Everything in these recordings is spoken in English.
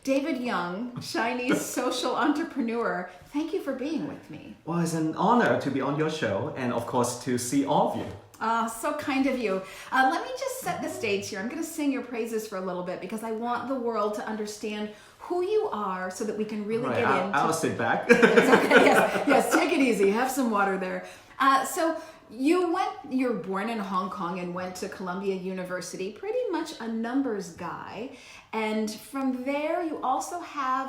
David Yeung, Chinese social entrepreneur, thank you for being with me. Well, it's an honor to be on your show and, of course, to see all of you. So kind of you. Let me just set the stage here. I'm going to sing your praises for a little bit because I want the world to understand who you are so that we can really get into... I'll sit back. It's okay. Yes, take it easy. Have some water there. So you're born in Hong Kong and went to Columbia University, pretty much a numbers guy. And from there, you also have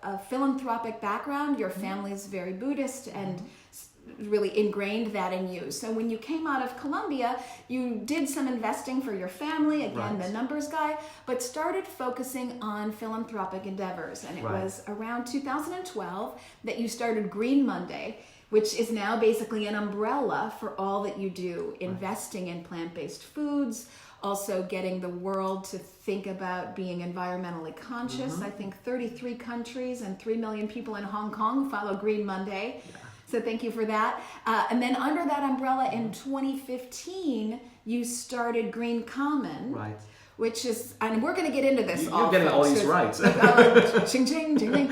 a philanthropic background. Your family's very Buddhist and really ingrained that in you. So when you came out of Columbia, you did some investing for your family, again, the numbers guy, but started focusing on philanthropic endeavors. And it was around 2012 that you started Green Monday, which is now basically an umbrella for all that you do, investing in plant-based foods, also getting the world to think about being environmentally conscious. I think 33 countries and 3 million people in Hong Kong follow Green Monday. So thank you for that. And then under that umbrella in 2015, you started Green Common. Right. Which is, and we're going to get into this. You're getting all these rights. Ching, ching, ching, ching.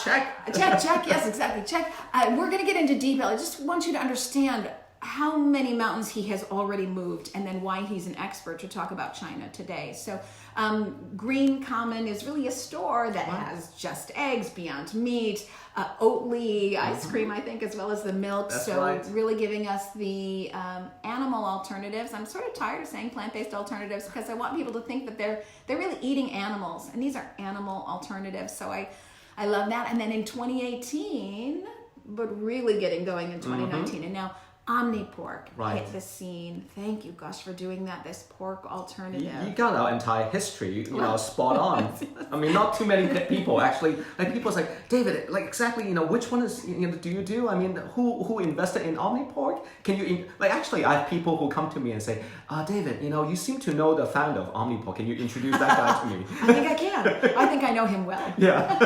Check. Yes, exactly. Check. We're going to get into detail. I just want you to understand how many mountains he has already moved and then why he's an expert to talk about China today. So Green Common is really a store that has Just Eggs, Beyond Meat, Oatly ice cream, I think, as well as the milk. That's really giving us the animal alternatives. I'm sort of tired of saying plant-based alternatives because I want people to think that they're really eating animals, and these are animal alternatives. So I love that. And then in 2018, but really getting going in 2019, and now OmniPork hit the scene. Thank you, Gosh, for doing that. This pork alternative. You got our entire history, spot on. I mean, not too many people actually. Like people say, David, like exactly, which one is do you do? I mean, who invested in OmniPork? Can you actually? I have people who come to me and say, David, you seem to know the founder of OmniPork. Can you introduce that guy to me? I think I can. I think I know him well. Yeah.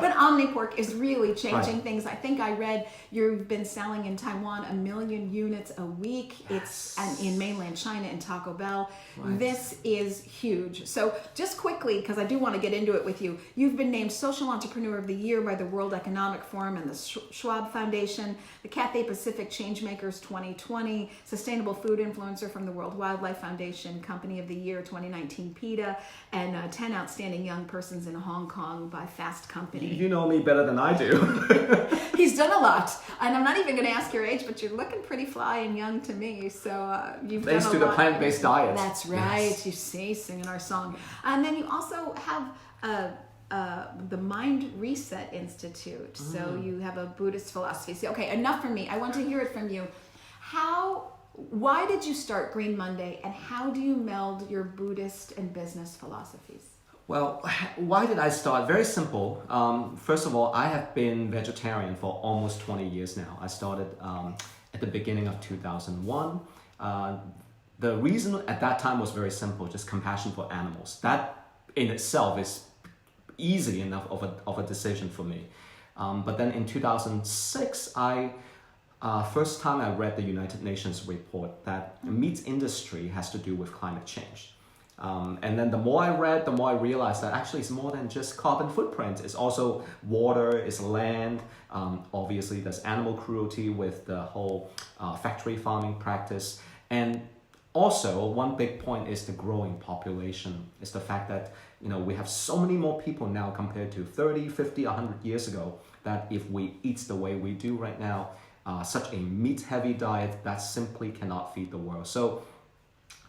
But OmniPork is really changing things. I think I read you've been selling in Taiwan 1 million units a week. It's in mainland China and Taco Bell. This is huge. So just quickly, because I do want to get into it with you, you've been named Social Entrepreneur of the Year by the World Economic Forum and the Schwab Foundation, the Cathay Pacific Changemakers 2020, Sustainable Food Influencer from the World Wildlife Foundation, Company of the Year 2019 PETA, and 10 Outstanding Young Persons in Hong Kong by Fast Company. You know me better than I do. He's done a lot. And I'm not even going to ask your age, but you're looking pretty fly and young to me. So you've Thanks done a to lot. the plant-based diet. That's right. Yes. You see, singing our song. And then you also have the Mind Reset Institute. So you have a Buddhist philosophy. So, okay, enough from me. I want to hear it from you. Why did you start Green Monday, and how do you meld your Buddhist and business philosophies? Well, why did I start? Very simple. First of all, I have been vegetarian for almost 20 years now. I started at the beginning of 2001. The reason at that time was very simple, just compassion for animals. That in itself is easy enough of a decision for me. But then in 2006, first time I read the United Nations report that the meat industry has to do with climate change. And then the more I read, the more I realized that actually it's more than just carbon footprint. It's also water, it's land. Obviously, there's animal cruelty with the whole factory farming practice. And also, one big point is the growing population. It's the fact that we have so many more people now compared to 30, 50, 100 years ago, that if we eat the way we do right now, such a meat-heavy diet, that simply cannot feed the world. So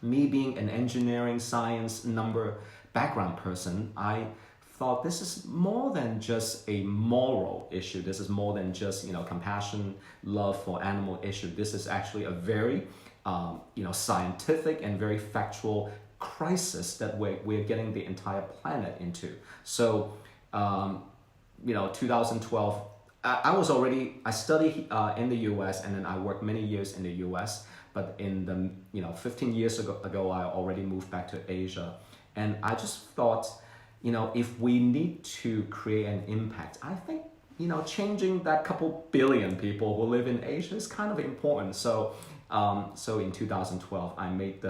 me being an engineering, science, number background person, I thought this is more than just a moral issue. This is more than just compassion, love for animal issue. This is actually a very scientific and very factual crisis that we're getting the entire planet into. So 2012, I studied in the US, and then I worked many years in the US. But in the 15 years ago, I already moved back to Asia, and I just thought, if we need to create an impact, I think changing that couple billion people who live in Asia is kind of important. So in 2012, I made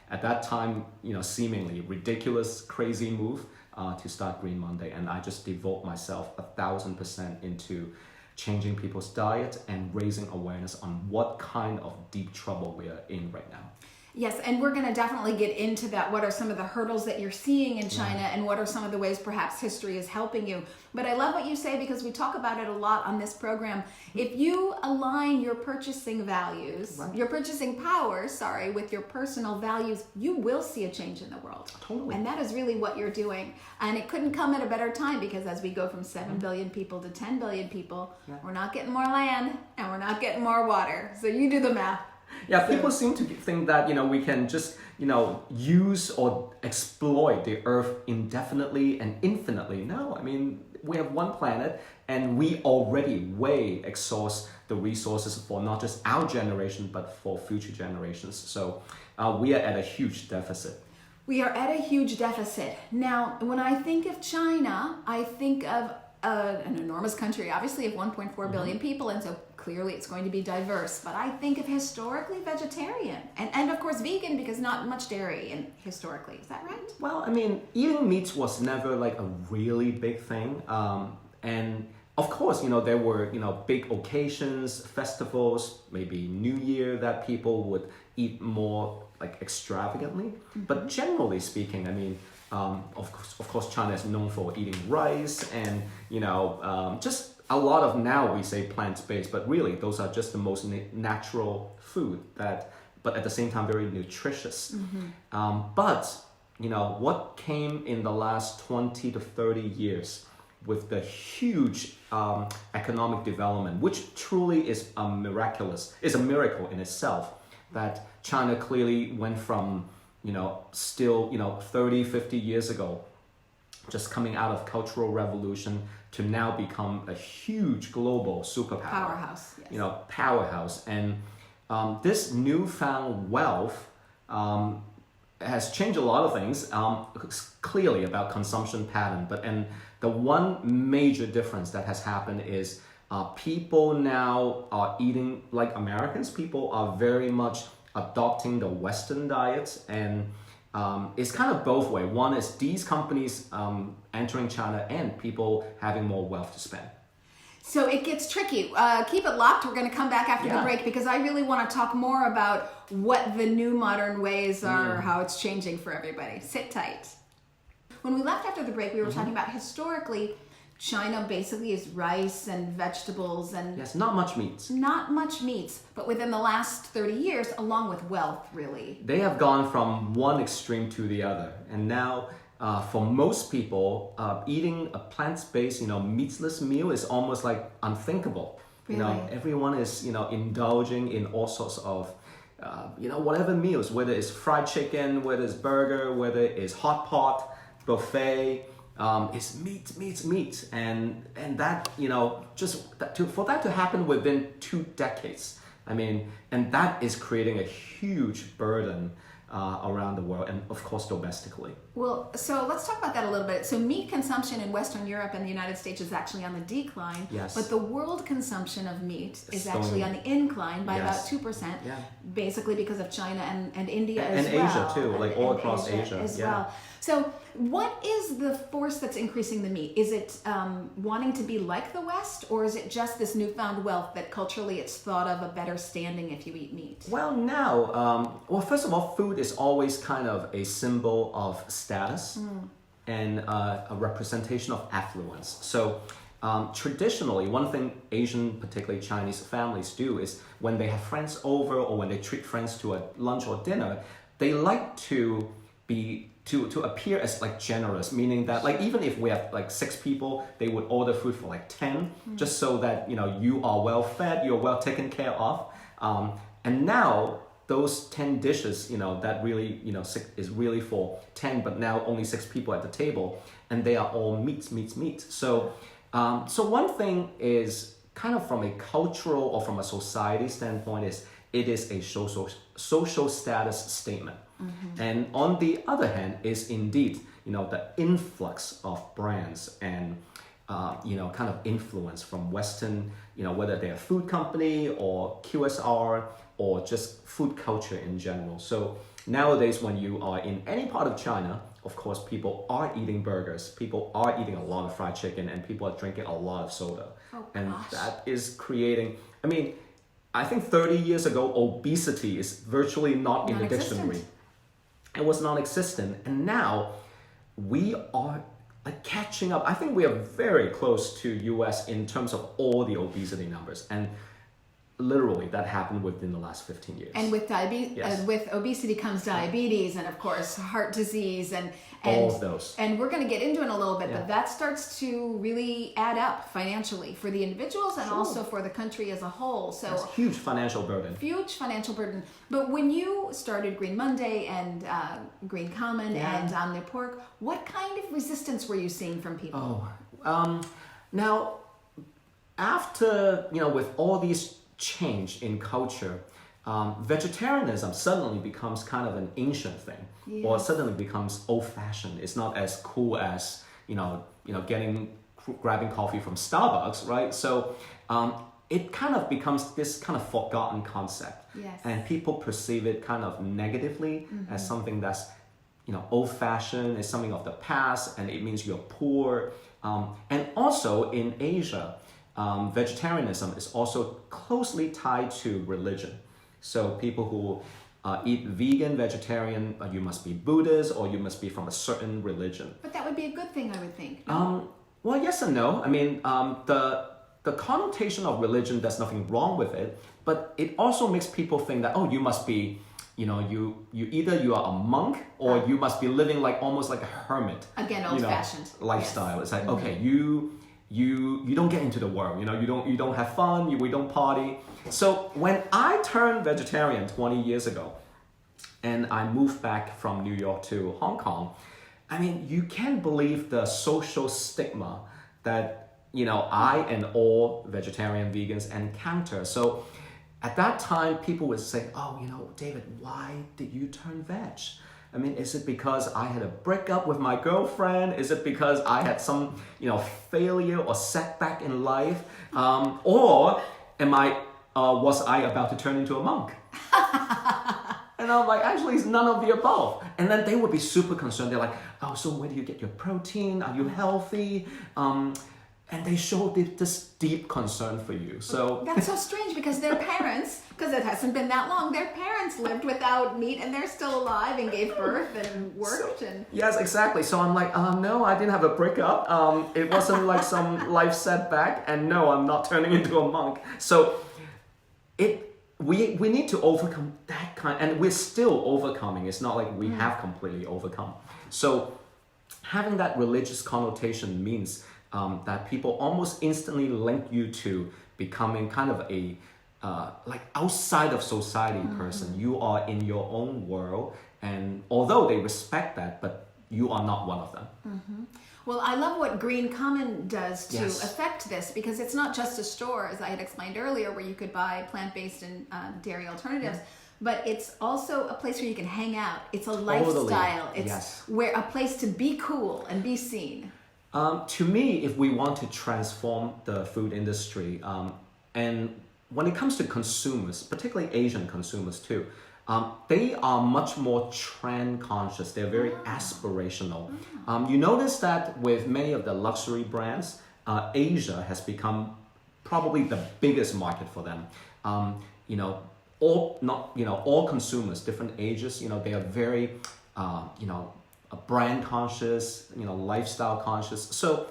at that time seemingly ridiculous, crazy move. to start Green Monday, and I just devote myself 1,000% into changing people's diet and raising awareness on what kind of deep trouble we are in right now. Yes, and we're going to definitely get into that. What are some of the hurdles that you're seeing in China, and what are some of the ways perhaps history is helping you? But I love what you say, because we talk about it a lot on this program. If you align your purchasing values, your purchasing power, with your personal values, you will see a change in the world. Totally. And that is really what you're doing. And it couldn't come at a better time, because as we go from 7 billion people to 10 billion people, we're not getting more land and we're not getting more water. So you do the math. Yeah, people seem to think that, we can just, use or exploit the earth indefinitely and infinitely. No, I mean, we have one planet, and we already way exhaust the resources for not just our generation, but for future generations. So we are at a huge deficit. We are at a huge deficit. Now, when I think of China, I think of an enormous country, obviously, of 1.4 billion people, and so clearly it's going to be diverse. But I think of historically vegetarian, and of course vegan, because not much dairy and historically. Is that right? Well, I mean, eating meat was never like a really big thing. And of course, there were, big occasions, festivals, maybe New Year, that people would eat more like extravagantly. But generally speaking, I mean, of course, China is known for eating rice and, just a lot of, now we say plant-based, but really those are just the most natural food but at the same time very nutritious. But, what came in the last 20 to 30 years with the huge economic development, which truly is a miracle in itself, that China clearly went from, still, 30, 50 years ago, just coming out of Cultural Revolution, to now become a huge global superpower. Powerhouse, yes. Powerhouse. And this newfound wealth has changed a lot of things, clearly about consumption pattern. And the one major difference that has happened is people now are eating like Americans. People are very much adopting the Western diets, and it's kind of both ways. One is these companies entering China and people having more wealth to spend. So it gets tricky. Keep it locked. We're going to come back after the break, because I really want to talk more about what the new modern ways are, how it's changing for everybody. Sit tight. When we left after the break, we were talking about historically, China basically is rice and vegetables and... Yes, not much meat. Not much meat, but within the last 30 years, along with wealth, really. They have gone from one extreme to the other. And now, for most people, eating a plant-based, meatless meal is almost like unthinkable. Really? Everyone is, indulging in all sorts of, whatever meals, whether it's fried chicken, whether it's burger, whether it's hot pot, buffet, it's meat, and that, for that to happen within 2 decades, I mean, and that is creating a huge burden around the world, and of course domestically. Well, so let's talk about that a little bit. So meat consumption in Western Europe and the United States is actually on the decline, yes. But the world consumption of meat is actually on the incline by about 2%, basically because of China and India as well. And Asia too, like all across Asia as well. So what is the force that's increasing the meat? Is it wanting to be like the West, or is it just this newfound wealth that culturally it's thought of a better standing if you eat meat? Well, now, first of all, food is always kind of a symbol of status and a representation of affluence. So traditionally, one thing Asian, particularly Chinese families do is when they have friends over or when they treat friends to a lunch or dinner, they like to appear as like generous, meaning that like even if we have like 6 people, they would order food for like 10, just so that you are well fed, you're well taken care of. And now those 10 dishes, that really is really for 10, but now only 6 people at the table, and they are all meat. So one thing is kind of from a cultural or from a society standpoint is it is a social status statement. And on the other hand is indeed, the influx of brands and, kind of influence from Western, whether they're a food company or QSR or just food culture in general. So nowadays when you are in any part of China of course, people are eating burgers, people are eating a lot of fried chicken, and people are drinking a lot of soda. And that is creating, I mean, I think 30 years ago, obesity is virtually not in the dictionary. It was non-existent. And now we are like catching up. I think we are very close to US in terms of all the obesity numbers. And literally that happened within the last 15 years. And with with obesity comes diabetes and of course heart disease and all of those. And we're going to get into it in a little bit, but that starts to really add up financially for the individuals and also for the country as a whole. So it's a huge financial burden. Huge financial burden. But when you started Green Monday and Green Common and OmniPork, what kind of resistance were you seeing from people? Now, after, with all these change in culture, vegetarianism suddenly becomes kind of an ancient thing, or suddenly becomes old-fashioned. It's not as cool as grabbing coffee from Starbucks, right? So it kind of becomes this kind of forgotten concept, and people perceive it kind of negatively as something that's old-fashioned, is something of the past, and it means you're poor. And also in Asia, vegetarianism is also closely tied to religion. So people who eat vegan, vegetarian, you must be Buddhist or you must be from a certain religion. But that would be a good thing, I would think. Well, yes and no. I mean, the connotation of religion, there's nothing wrong with it, but it also makes people think that, you must be, you either you are a monk or you must be living like almost like a hermit. Again, old-fashioned lifestyle. It's like, okay, you don't get into the world, you don't have fun, we don't party. So when I turned vegetarian 20 years ago and I moved back from New York to Hong Kong, I mean, you can't believe the social stigma that, I and all vegetarian vegans encounter. So at that time, people would say, David, why did you turn veg? I mean, is it because I had a breakup with my girlfriend? Is it because I had some, failure or setback in life? Or was I about to turn into a monk? And I'm like, actually, it's none of the above. And then they would be super concerned. They're like, so where do you get your protein? Are you healthy? And they show this deep concern for you. So that's so strange because their parents, because it hasn't been that long, their parents lived without meat and they're still alive and gave birth and worked. Yes, exactly. So I'm like, no, I didn't have a breakup. It wasn't like some life setback. And no, I'm not turning into a monk. So we need to overcome that kind, and we're still overcoming. It's not like we have completely overcome. So having that religious connotation means that people almost instantly link you to becoming kind of a like outside of society person. You are in your own world, and although they respect that, but you are not one of them. Well, I love what Green Common does to affect this, because it's not just a store, as I had explained earlier, where you could buy plant-based and dairy alternatives. But it's also a place where you can hang out. It's a lifestyle. It's where a place to be cool and be seen. To me, if we want to transform the food industry, and when it comes to consumers, particularly Asian consumers too, they are much more trend conscious. They're very aspirational. You notice that with many of the luxury brands, Asia has become probably the biggest market for them. All consumers, different ages, they are very, brand conscious, lifestyle conscious. So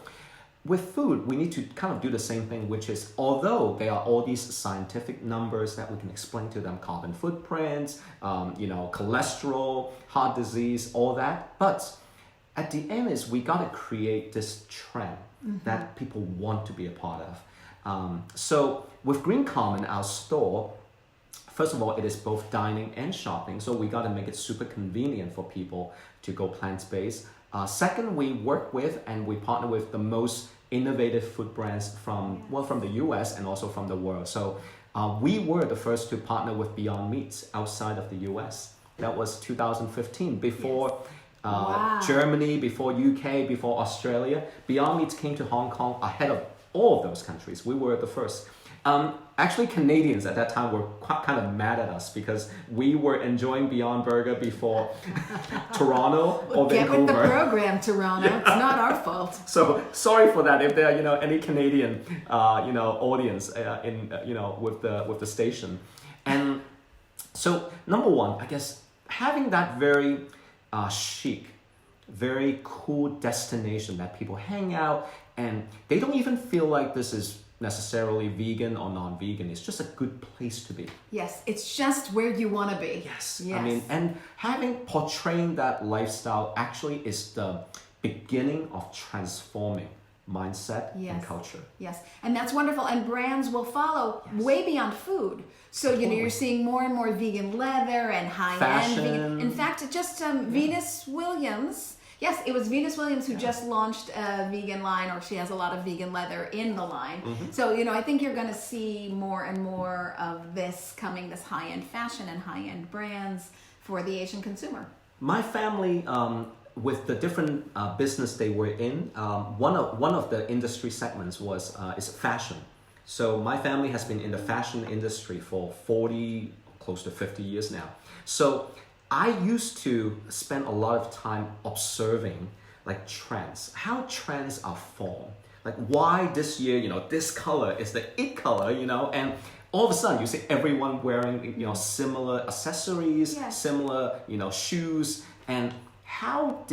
with food, we need to kind of do the same thing, which is, although there are all these scientific numbers that we can explain to them, carbon footprints, cholesterol, heart disease, all that, but at the end is we got to create this trend that people want to be a part of. So with Green Common, our store, first of all, it is both dining and shopping, so we got to make it super convenient for people to go plant-based. Second, we work with and we partner with the most innovative food brands from the US and also from the world. So we were the first to partner with Beyond Meats outside of the US. That was 2015, before Germany, before UK, before Australia. Beyond Meats came to Hong Kong ahead of all of those countries. We were the first. Actually, Canadians at that time were kind of mad at us because we were enjoying Beyond Burger before Toronto or Get Vancouver. with the program, Toronto. It's not our fault. So sorry for that. If there are any Canadian audience with the station, and so number one, I guess having that very chic, very cool destination that people hang out and they don't even feel like this is necessarily vegan or non-vegan. It's just a good place to be. Yes, it's just where you want to be. Yes. Yes. I mean, and portraying that lifestyle actually is the beginning of transforming mindset and culture. Yes, and that's wonderful. And brands will follow way beyond food. So, you're seeing more and more vegan leather and high-end vegan. In fact, just Venus Williams. Yes, it was Venus Williams who just launched a vegan line, or she has a lot of vegan leather in the line. Mm-hmm. So, I think you're going to see more and more of this coming, this high-end fashion and high-end brands for the Asian consumer. My family, with the different business they were in, one of the industry segments is fashion. So my family has been in the fashion industry for 40, close to 50 years now. So I used to spend a lot of time observing like trends, how trends are formed. Like why this year, this color is the it color, and all of a sudden you see everyone wearing, similar accessories, similar, shoes, and how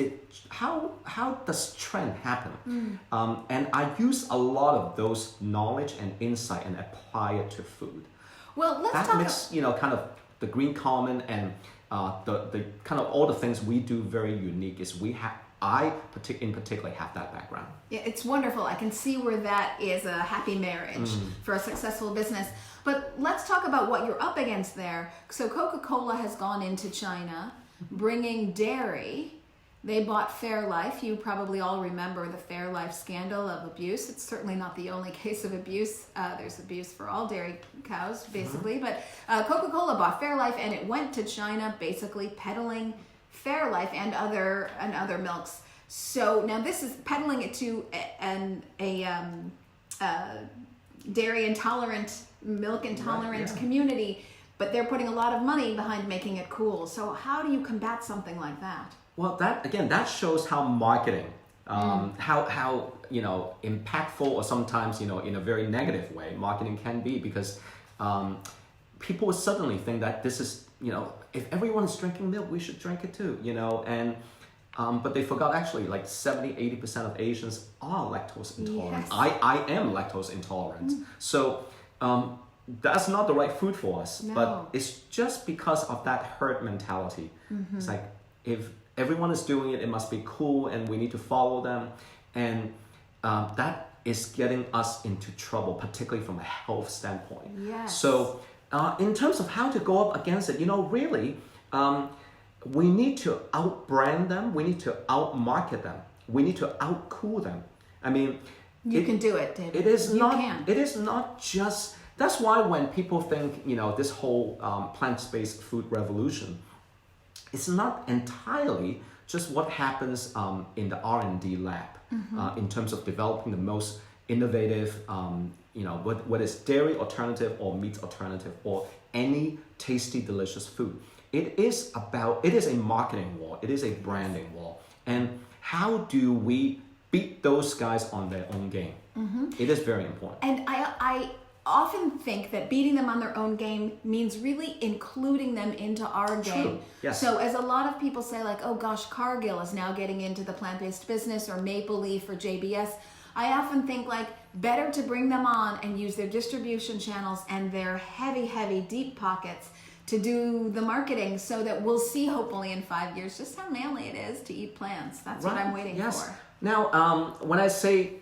does trend happen? And I use a lot of those knowledge and insight and apply it to food. Well, that makes kind of the green common and the kind of all the things we do very unique is in particular have that background. Yeah, it's wonderful. I can see where that is a happy marriage for a successful business. But let's talk about what you're up against there. So Coca-Cola has gone into China, bringing dairy. They bought Fairlife. You probably all remember the Fairlife scandal of abuse. It's certainly not the only case of abuse. There's abuse for all dairy cows, basically. But Coca-Cola bought Fairlife, and it went to China, basically peddling Fairlife and other milks. So now this is peddling it to a dairy intolerant, milk intolerant community, but they're putting a lot of money behind making it cool. So how do you combat something like that? Well, that shows how marketing, how impactful or sometimes in a very negative way marketing can be, because people would suddenly think that this is if everyone's drinking milk, we should drink it too, and but they forgot actually like 70-80% of Asians are lactose intolerant. Yes. I am lactose intolerant, so that's not the right food for us. No. But it's just because of that herd mentality. It's like if everyone is doing it, it must be cool, and we need to follow them, and that is getting us into trouble, particularly from a health standpoint. Yes. So in terms of how to go up against it, really, we need to outbrand them, we need to outmarket them, we need to outcool them. I mean, you can do it, David. It is not just. That's why when people think this whole plant-based food revolution, it's not entirely just what happens in the R&D lab in terms of developing the most innovative, whether it's dairy alternative or meat alternative or any tasty, delicious food. It is a marketing war. It is a branding war. And how do we beat those guys on their own game? It is very important. And I often think that beating them on their own game means really including them into our game. True. Yes. So as a lot of people say, like, oh gosh, Cargill is now getting into the plant-based business, or Maple Leaf or JBS, I often think like better to bring them on and use their distribution channels and their heavy, deep pockets to do the marketing, so that we'll see hopefully in 5 years just how manly it is to eat plants. That's what I'm waiting for. Now, when I say,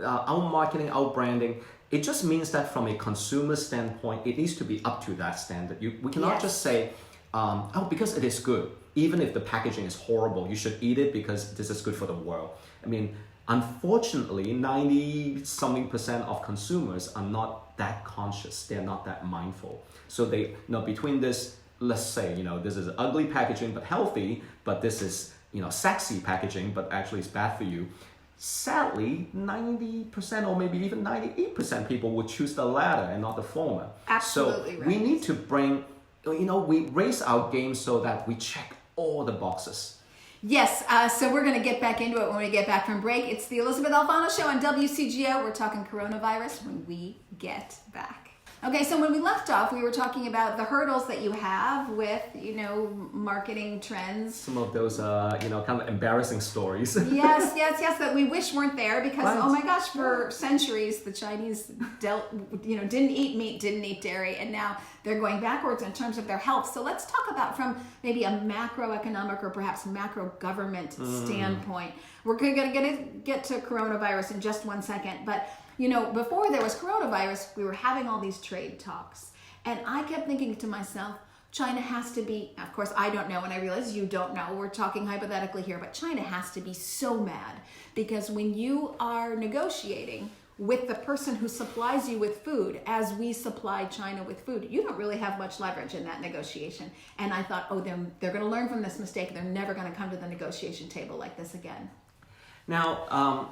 out marketing, out branding, it just means that from a consumer standpoint, it needs to be up to that standard. We cannot just say, because it is good, even if the packaging is horrible, you should eat it because this is good for the world. I mean, unfortunately, 90-something% of consumers are not that conscious. They're not that mindful. So they, between this, let's say, this is ugly packaging but healthy, but this is, sexy packaging but actually it's bad for you. sadly, 90% or maybe even 98% people would choose the latter and not the former. Absolutely so right. we need to bring, we raise our game so that we check all the boxes. Yes, so we're going to get back into it when we get back from break. It's the Elysabeth Alfano Show on WCGO. We're talking coronavirus when we get back. Okay, so when we left off, we were talking about the hurdles that you have with, marketing trends. Some of those, kind of embarrassing stories. Yes, that we wish weren't there because, Right. oh my gosh, for centuries, the Chinese didn't eat meat, didn't eat dairy, and now they're going backwards in terms of their health. So let's talk about from maybe a macroeconomic or perhaps macro government standpoint. We're going to get to coronavirus in just one second, but before there was coronavirus, we were having all these trade talks. And I kept thinking to myself, China has to be, of course, I don't know, and I realize you don't know. We're talking hypothetically here, but China has to be so mad because when you are negotiating with the person who supplies you with food, as we supply China with food, you don't really have much leverage in that negotiation. And I thought, they're going to learn from this mistake. They're never going to come to the negotiation table like this again. Now,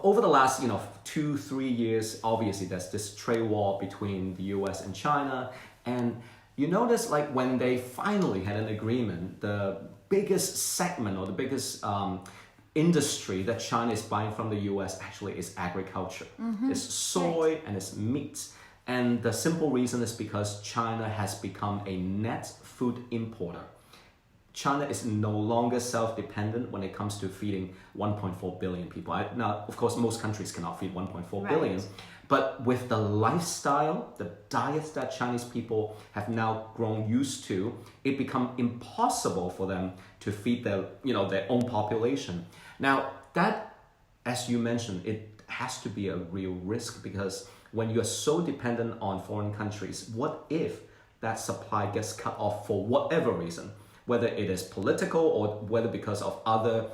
over the last 2-3 years, obviously there's this trade war between the US and China, and you notice like when they finally had an agreement, the biggest segment or the biggest industry that China is buying from the US actually is agriculture. It's soy and it's meat. And the simple reason is because China has become a net food importer. China is no longer self-dependent when it comes to feeding 1.4 billion people. Now, of course, most countries cannot feed 1.4 billion, but with the lifestyle, the diets that Chinese people have now grown used to, it becomes impossible for them to feed their own population. Now, that, as you mentioned, it has to be a real risk because when you are so dependent on foreign countries, what if that supply gets cut off for whatever reason? Whether it is political or whether because of other,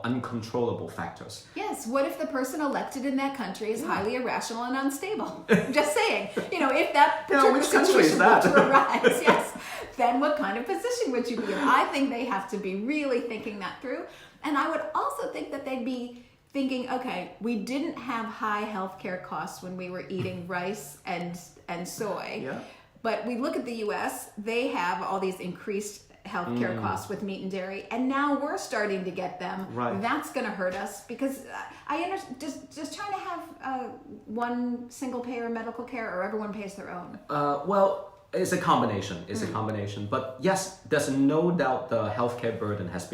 uncontrollable factors. Yes, what if the person elected in that country is highly irrational and unstable? Just saying, if that particular which country is situation that? were to arise, yes, then what kind of position would you be in? I think they have to be really thinking that through. And I would also think that they'd be thinking, okay, we didn't have high healthcare costs when we were eating rice and soy. Yeah. But we look at the US, they have all these increased healthcare costs with meat and dairy, and now we're starting to get them. Right. That's going to hurt us because I understand. Does China have one single payer medical care, or everyone pays their own? Well, it's a combination. But yes, there's no doubt the healthcare burden has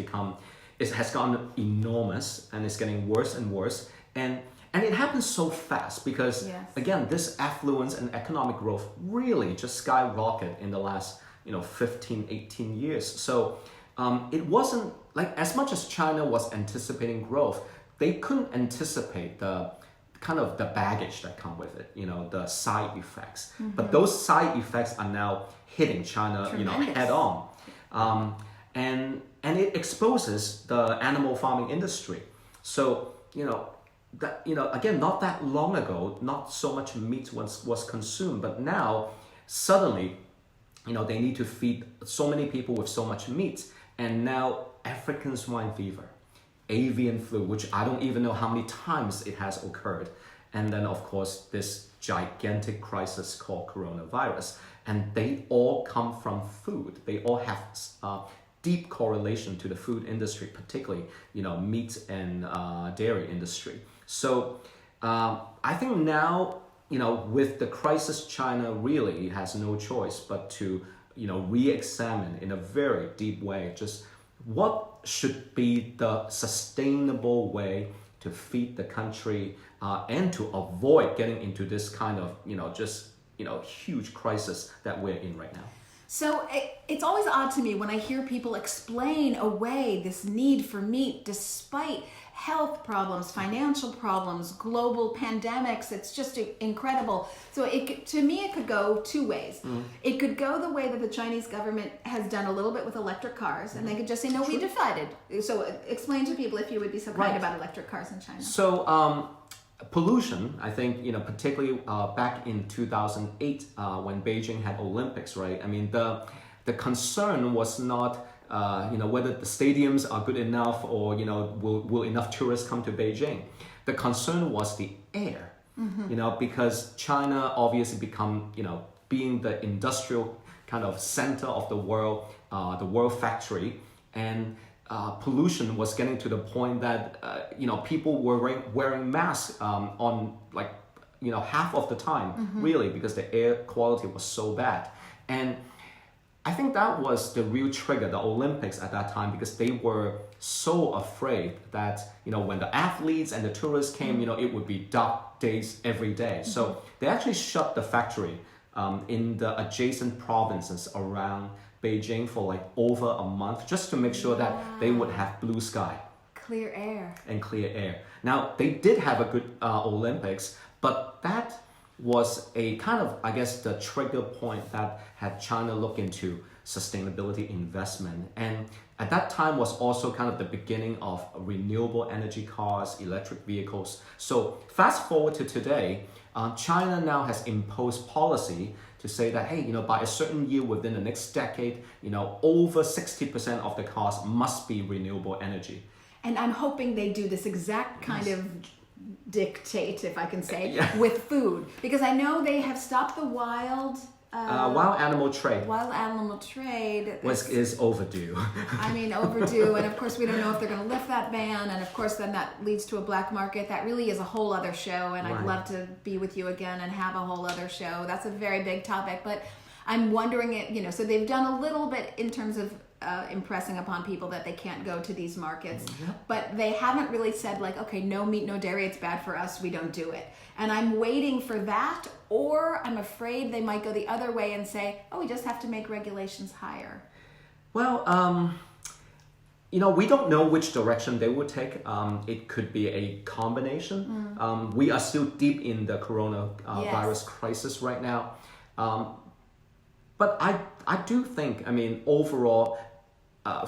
gotten enormous, and it's getting worse and worse. And it happens so fast because again, this affluence and economic growth really just skyrocketed in the last 15, 18 years. So it wasn't like, as much as China was anticipating growth, they couldn't anticipate the kind of the baggage that come with it, the side effects. But those side effects are now hitting China, head on. And it exposes the animal farming industry. So, again, not that long ago, not so much meat was consumed, but now suddenly, they need to feed so many people with so much meat. And now African swine fever, avian flu, which I don't even know how many times it has occurred. And then, of course, this gigantic crisis called coronavirus. And they all come from food. They all have deep correlation to the food industry, particularly, meat and dairy industry. So I think now, with the crisis, China really has no choice but to, re-examine in a very deep way just what should be the sustainable way to feed the country and to avoid getting into this kind of, huge crisis that we're in right now. So it's always odd to me when I hear people explain away this need for meat despite health problems, financial problems, global pandemics. It's just incredible. So to me, it could go two ways. It could go the way that the Chinese government has done a little bit with electric cars, and they could just say, no, we decided. So explain to people, if you would be so kind, about electric cars in China. So pollution, I think, particularly back in 2008 when Beijing had Olympics, right? I mean, the concern was not whether the stadiums are good enough or, will enough tourists come to Beijing. The concern was the air, because China obviously become, being the industrial kind of center of the world factory, and pollution was getting to the point that, people were wearing masks on half of the time, really, because the air quality was so bad. And I think that was the real trigger, the Olympics at that time, because they were so afraid that, when the athletes and the tourists came, it would be dark days every day. So they actually shut the factory in the adjacent provinces around Beijing for over a month, just to make sure that they would have blue sky. Clear air. And clear air. Now, they did have a good Olympics, but that was a kind of, I guess, the trigger point that had China look into sustainability investment. And at that time was also kind of the beginning of renewable energy cars, electric vehicles. So fast forward to today, China now has imposed policy to say that, hey, by a certain year within the next decade, over 60% of the cars must be renewable energy. And I'm hoping they do this exact kind of dictate, if I can say, Yeah. with food, because I know they have stopped the wild animal trade. Wild animal trade is overdue. I mean, overdue, and of course we don't know if they're going to lift that ban, and of course then that leads to a black market. That really is a whole other show, and I'd love to be with you again and have a whole other show. That's a very big topic, but I'm wondering so they've done a little bit in terms of impressing upon people that they can't go to these markets, but they haven't really said okay, no meat, no dairy, it's bad for us, we don't do it. And I'm waiting for that, or I'm afraid they might go the other way and say, oh, we just have to make regulations higher. Well, we don't know which direction they would take. It could be a combination. We are still deep in the coronavirus crisis right now. But I do think, overall,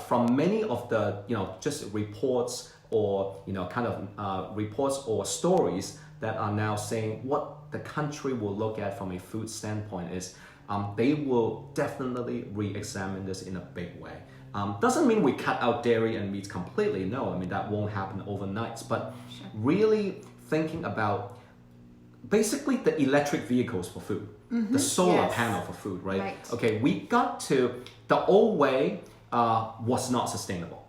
from many of the, just reports or, reports or stories that are now saying what the country will look at from a food standpoint is they will definitely re-examine this in a big way. Doesn't mean we cut out dairy and meats completely. No, that won't happen overnight. But really thinking about basically the electric vehicles for food, the solar panel for food, right? Okay, we got to, the old way was not sustainable.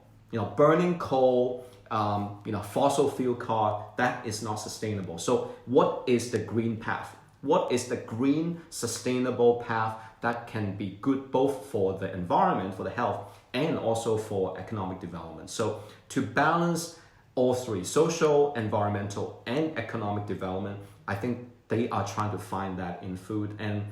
Burning coal, fossil fuel car, that is not sustainable. So what is the green path? What is the green sustainable path that can be good both for the environment, for the health, and also for economic development? So to balance all three, social, environmental, and economic development, I think they are trying to find that in food. And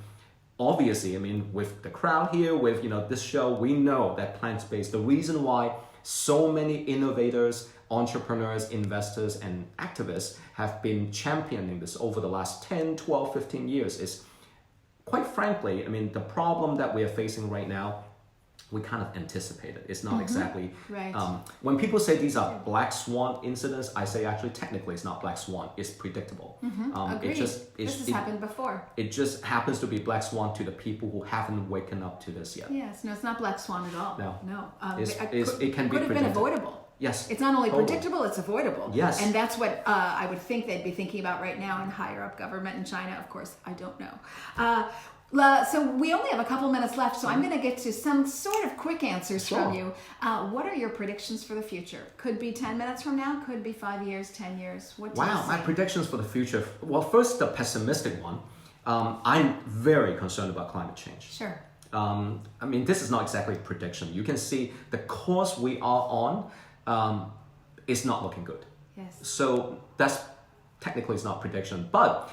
obviously, with the crowd here, with this show, we know that plant-based, the reason why so many innovators, entrepreneurs, investors, and activists have been championing this over the last 10, 12, 15 years is, quite frankly, the problem that we are facing right now, we kind of anticipated. It's not exactly, when people say these are black swan incidents, I say actually technically it's not black swan, it's predictable. Agreed. This has happened before. It just happens to be black swan to the people who haven't waken up to this yet. Yes, no, it's not black swan at all. No. It can be could have been avoidable. Yes. It's not only predictable, it's avoidable. Yes. And that's what I would think they'd be thinking about right now in higher up government in China. Of course, I don't know. So we only have a couple minutes left, so I'm going to get to some sort of quick answers from you. What are your predictions for the future? Could be 10 minutes from now, could be 5 years, 10 years. What do you see? My predictions for the future. Well, first, the pessimistic one. I'm very concerned about climate change. Sure. This is not exactly a prediction. You can see the course we are on is not looking good. Yes. So that's technically it's not prediction. But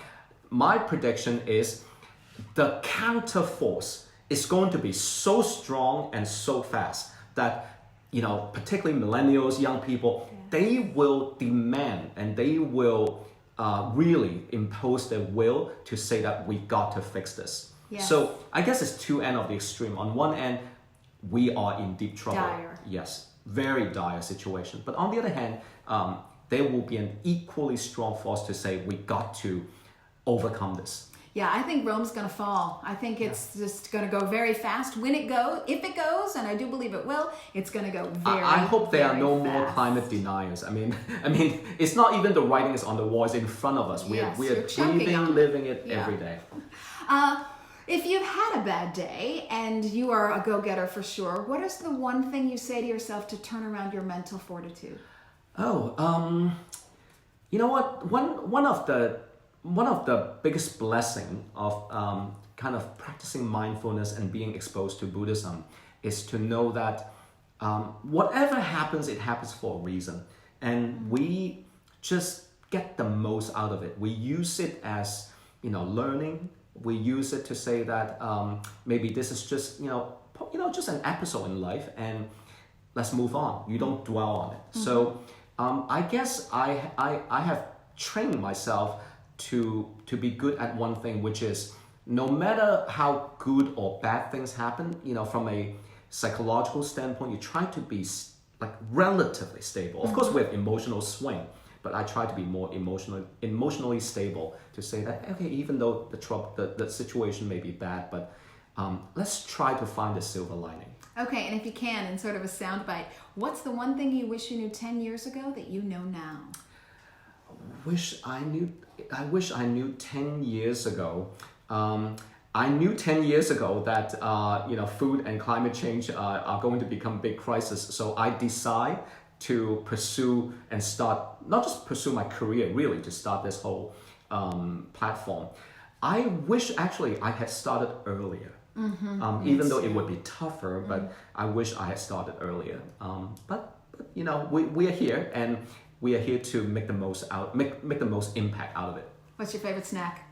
my prediction is the counter force is going to be so strong and so fast that, particularly millennials, young people, they will demand and they will really impose their will to say that we got to fix this. Yes. So I guess it's two ends of the extreme. On one end, we are in deep trouble. Dire. Yes, very dire situation. But on the other hand, there will be an equally strong force to say we got to overcome this. Yeah, I think Rome's going to fall. I think it's just going to go very fast. When it goes, if it goes, and I do believe it will, it's going to go very I hope there are no fast. more climate deniers. I mean, it's not even the writing is on the walls in front of us. Yes, We you're are choking on breathing, it. living it Yeah. every day. If you've had a bad day and you are a go-getter for sure, what is the one thing you say to yourself to turn around your mental fortitude? You know what? One of the biggest blessing of kind of practicing mindfulness and being exposed to Buddhism is to know that whatever happens, it happens for a reason, and we just get the most out of it. We use it as learning. We use it to say that maybe this is just just an episode in life, and let's move on. You don't dwell on it. Mm-hmm. So I guess I have trained myself to be good at one thing, which is no matter how good or bad things happen, from a psychological standpoint, you try to be like relatively stable. Of course, with emotional swing, but I try to be more emotionally stable to say that, okay, even though the situation may be bad, but let's try to find a silver lining. Okay, and if you can, in sort of a soundbite, what's the one thing you wish you knew 10 years ago that you know now? I wish I knew 10 years ago. I knew 10 years ago that food and climate change are going to become big crisis. So I decide to pursue and start, not just pursue my career, really, to start this whole platform. I wish actually I had started earlier. Mm-hmm. Even though it would be tougher, but I wish I had started earlier. But we are here, and we are here to make the most impact out of it. What's your favorite snack?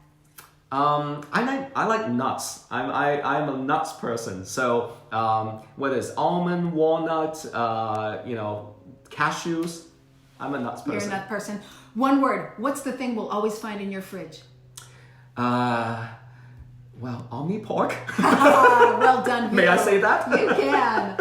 I like nuts. I'm a nuts person. So whether it's almond, walnut, cashews, I'm a nuts person. You're a nut person. One word. What's the thing we'll always find in your fridge? Well, OmniPork. Well done. May I say that? You can.